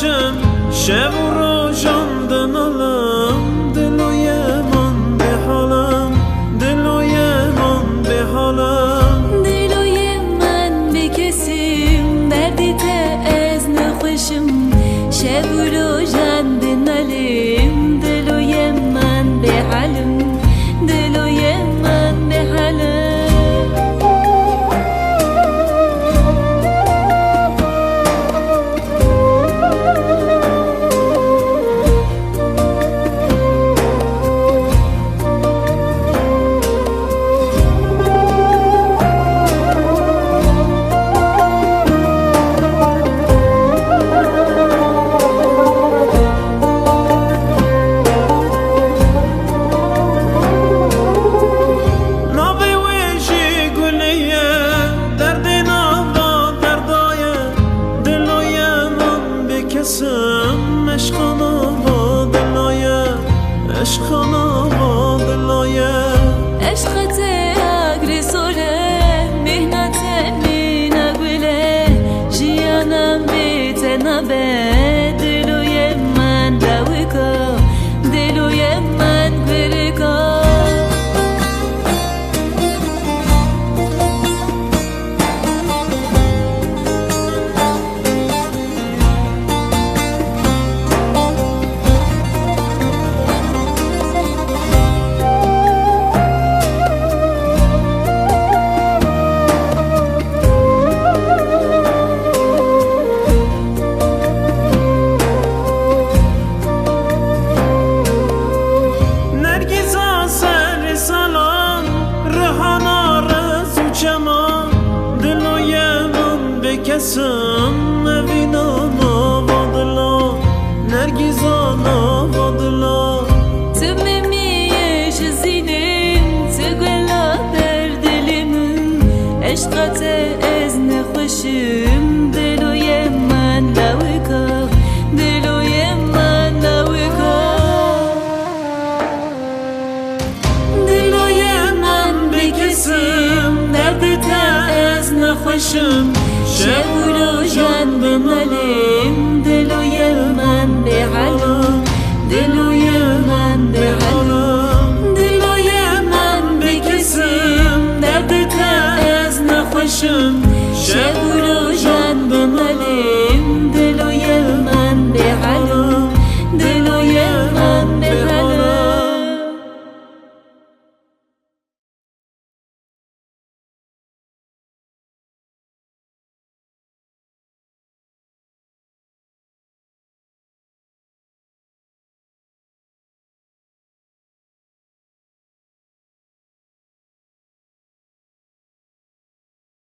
نخوشم شب و روزم دنالم دلوی من به حالم دلوی من به حالم دلوی من بکسیم دردی تا از نخوشم شب و روزم دنالم دلوی من به حالم دلوی من به حالم عشقانا با دلایه عشقت اگری سوره مهنت می نگوله جیانم بیت نبه دلوی من دویکا دلوی من گریکا کسم نبینم وادلا نرگیزانا وادلا تو میمیش زینیم تو گلا در دلیم عشقت از نخوشیم دلوی من لویکا دلوی من لویکا دلوی من بکسم درد تا از نخوشم شب و روزم بمالیم